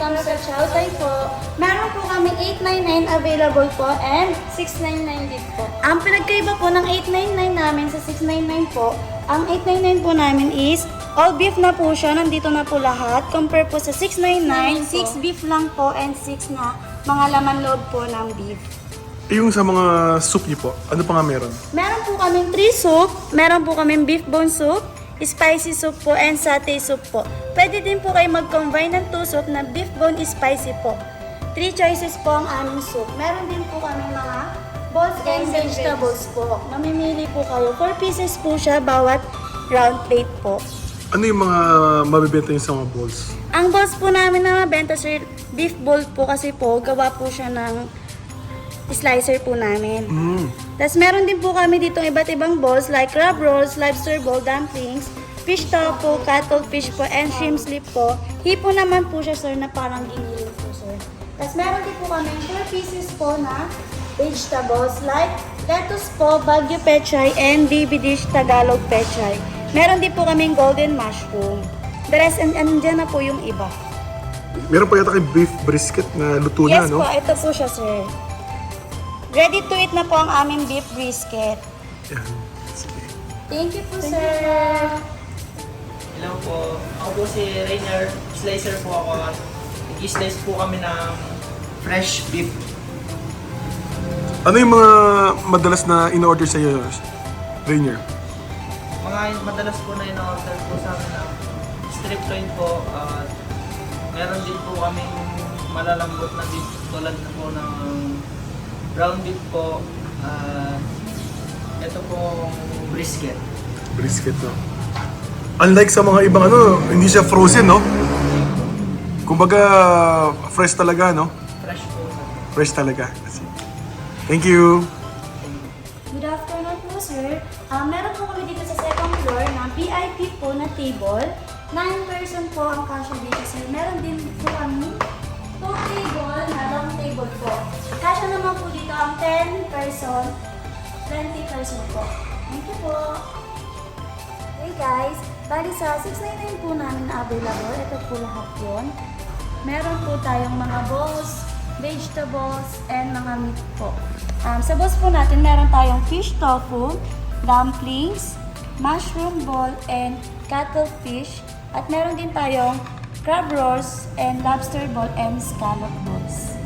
comes sa chow tai po, meron po kami 899 available po and 699 din po. Ang pinagkaiba po ng 899 namin sa 699 po, ang 899 po namin is all beef na po siya, nandito na po lahat. Compare po sa 699, 6 beef lang po and 6 na mga laman loob po ng beef. Yung sa mga soup niyo po, ano pa nga meron? Meron po kaming 3 soup, meron po kaming beef bone soup, spicy soup po, and satay soup po. Pwede din po kayo mag-combine ng 2 soup na beef bone spicy po. 3 choices po ang aming soup. Meron din po kami mga balls and vegetables po. Mamimili po kayo. 4 pieces po siya bawat round plate po. Ano yung mga mabibenta yung sa mga balls? Ang balls po namin na mabenta, sir, beef ball po kasi po, gawa po siya ng slicer po namin. Tapos meron din po kami dito iba't ibang balls like crab rolls, lobster ball, dumplings, fish tofu, cuttlefish po, and shrimp slip po. Hipo naman po siya, sir, na parang giniling po, sir. Tapos meron din po kami 4 pieces po na vegetables like lettuce po, Baguio pechay, and baby dish Tagalog pechay. Meron din po kaming golden mushroom. The rest, and andyan na po yung iba. Meron pa yata kay beef brisket na luto na, Yes no? po, ito po siya, sir. Ready to eat na po ang aming beef brisket. Yan. Sige. Thank you po, sir. Hello po. Ako po si Rainier. Slicer po ako. Nag-slice po kami ng fresh beef. Ano yung mga madalas na in-order sa iyo, Rainier? Mga madalas po na in-order po sa amin ng strip loin po. Meron din po kaming malalambot na beef tulad na po ng brown beef po. Ito po brisket. Brisket, no? Unlike sa mga ibang ano, hindi siya frozen, no? Kumbaga, fresh talaga, no? Fresh po. Fresh talaga. Thank you! Good afternoon po, sir. Meron po kami dito sa second floor na VIP po na table. 9 person po ang kasya dito, sir. Meron din po kami 2 table na long table po. Kasya naman po dito ang 10 person, 20 person po. Thank you po. Hey guys, bali sa 699 po namin na available. Ito po lahat yun. Meron po tayong mga balls, vegetables, and mga meat po. Sa balls po natin, meron tayong fish tofu, dumplings, mushroom ball, and cuttlefish. At meron din tayong crab rolls, and lobster ball, and scallop balls.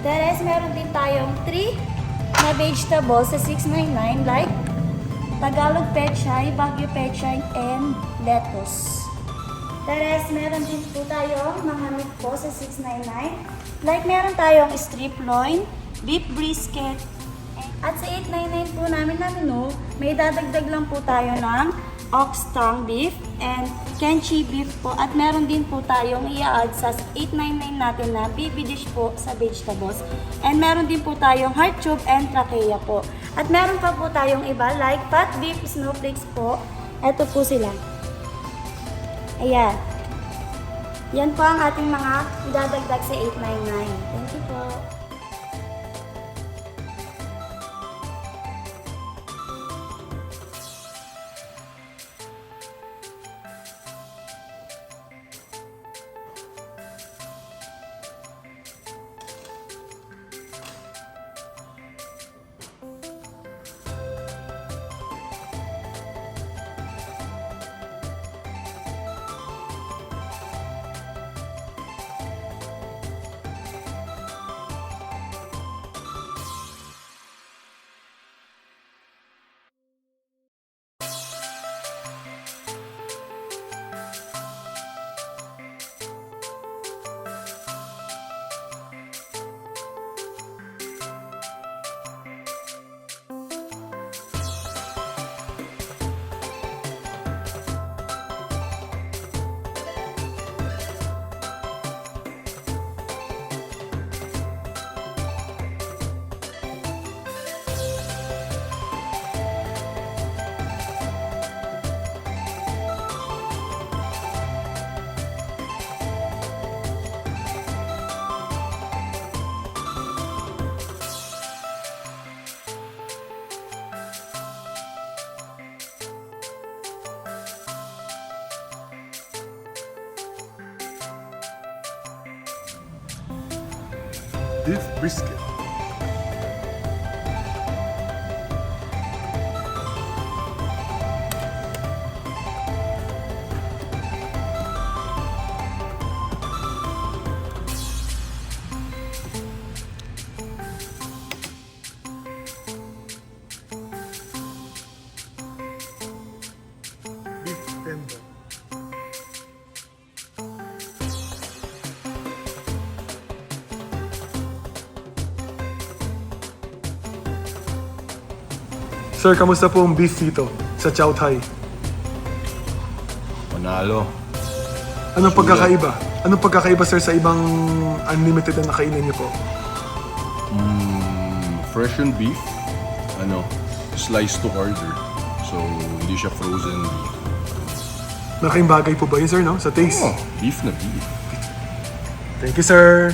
The rest, meron din tayong 3 na vegetables sa 699 like Tagalog pechay, Baguio pechay, and lettuce. The rest, meron din po tayong mga meat po sa 699. Like meron tayong strip loin, beef brisket, at sa 899 po namin na menu, may dadagdag lang po tayo ng ox tongue beef and kenchi beef po. At meron din po tayong i-add sa 899 natin na baby dish po sa vegetables. And meron din po tayong heart tube and trachea po. At meron pa po tayong iba like fat beef snowflakes po. Ito po sila. Ayan. Yan po ang ating mga idadagdag sa 899. Thank you po. Beef brisket. Beef tendon. Sir, kamusta po ang beef dito sa Chow Thai? Panalo. Anong pagkakaiba? Anong pagkakaiba, sir, sa ibang unlimited na nakainin niyo po? Fresh and beef. Sliced to order. So, hindi siya frozen beef. Malaking bagay po ba yun, sir, no? Sa taste? Oh, beef na beef. Thank you, sir.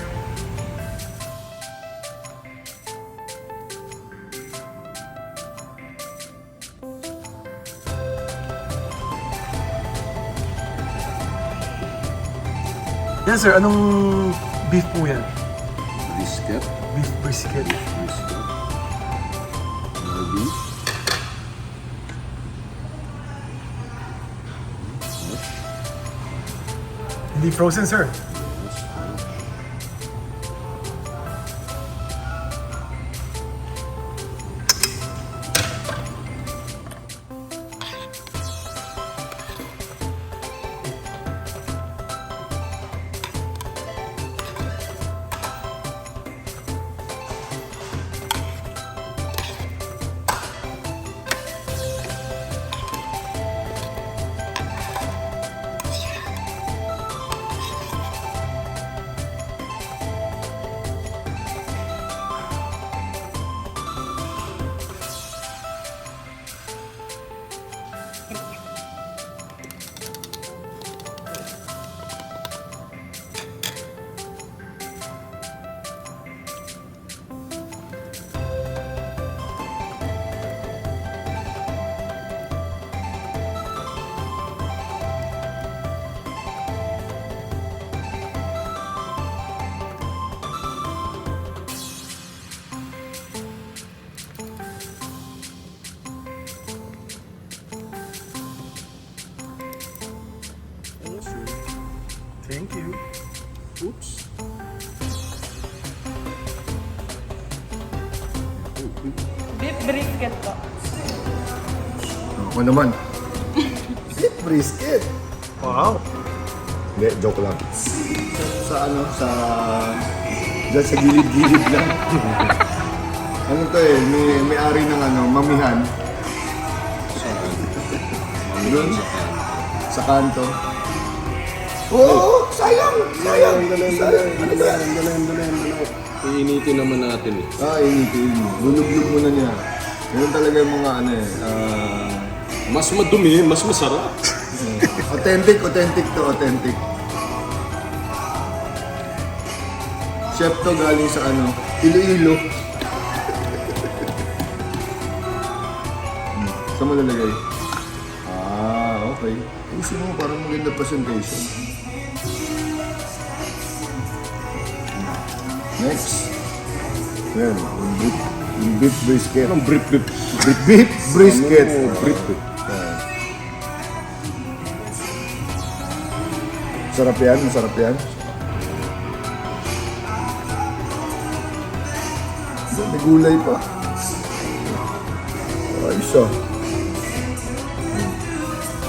Yan, sir. Anong beef po yan? Brisket. Beef brisket. Brisket. More beef. Hindi frozen, sir. Thank you. Oops. Beef brisket po. Ako naman. Beef brisket. Wow. Hindi, joke lang. Sa dyan sa gilid-gilid lang. Ano to eh, may ari ng mamihan. Doon, sa kanto. Oo, sayang! Sayang! Ano ba yan? Iinitin naman natin eh. Initin mo. Lulog-lug mo na niya. Ganun talaga yung mga Mas madumi, mas masarap. authentic to authentic. Chef to galing sa Iloilo. Saan mo lalagay? Okay. Ayusin mo, parang maganda presentation. Next. Yan, yung beef brisket. Anong brief? Beef brisket. Brief. Sarap yan, masarap yan. May gulay pa. Ayos ah.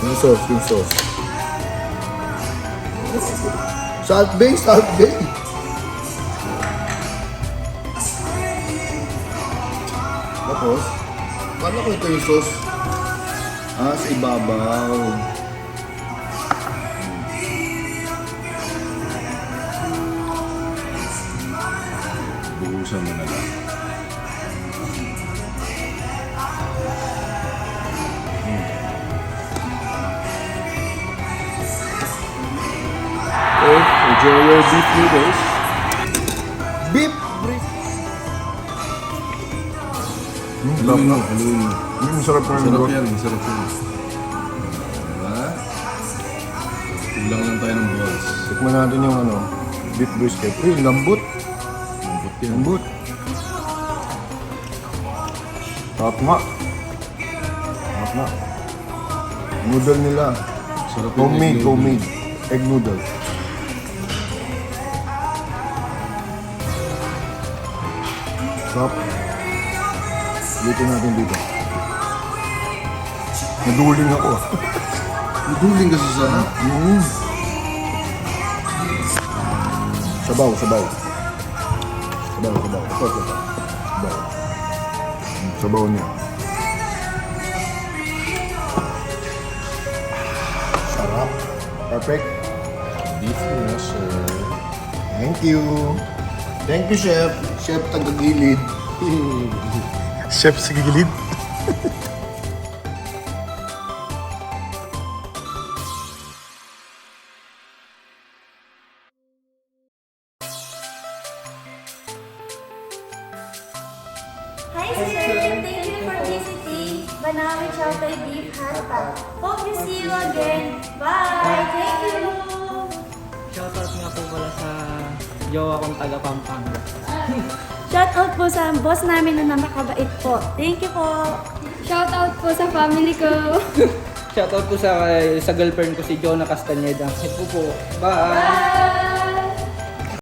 Yung sauce. Salt Bay. Tapos, paano ko ito yung sauce? Sa ibabaw. Buhusan mo na lang. Okay, enjoy your beef noodles. Beef brisket. Sarap na. Masarap na Masarap yan. Diba? Kulang lang tayo ng balls. Tikman natin yung beef brisket. Uy, lambot. Lambot Lambot. Sarap nga. Sarap nga. Noodle nila. Sarap yung egg noodle. Homemade. Egg noodle. Sarap. Dito natin dito. Naduling ako. Duling kasi sana. Sabaw, sabaw. Sabaw, sabaw. Ito, sabaw. Sabaw. Sabaw niya. Sarap. Perfect. Beef na, sir. Thank you. Thank you, Chef. Chef Tagagilid. Chef sa gigilid. Hi sir, thank you for visiting Banawi Chow Tai Beef Hatta. Hope you see you again. Bye! Thank you! Shoutout nga po pala sa jowa kong taga Pampanga. Shoutout po sa boss namin na napakabait po. Thank you po! Shoutout po sa family ko. Shoutout po sa girlfriend ko si Jonah Castaneda. Ito po. Bye! Bye!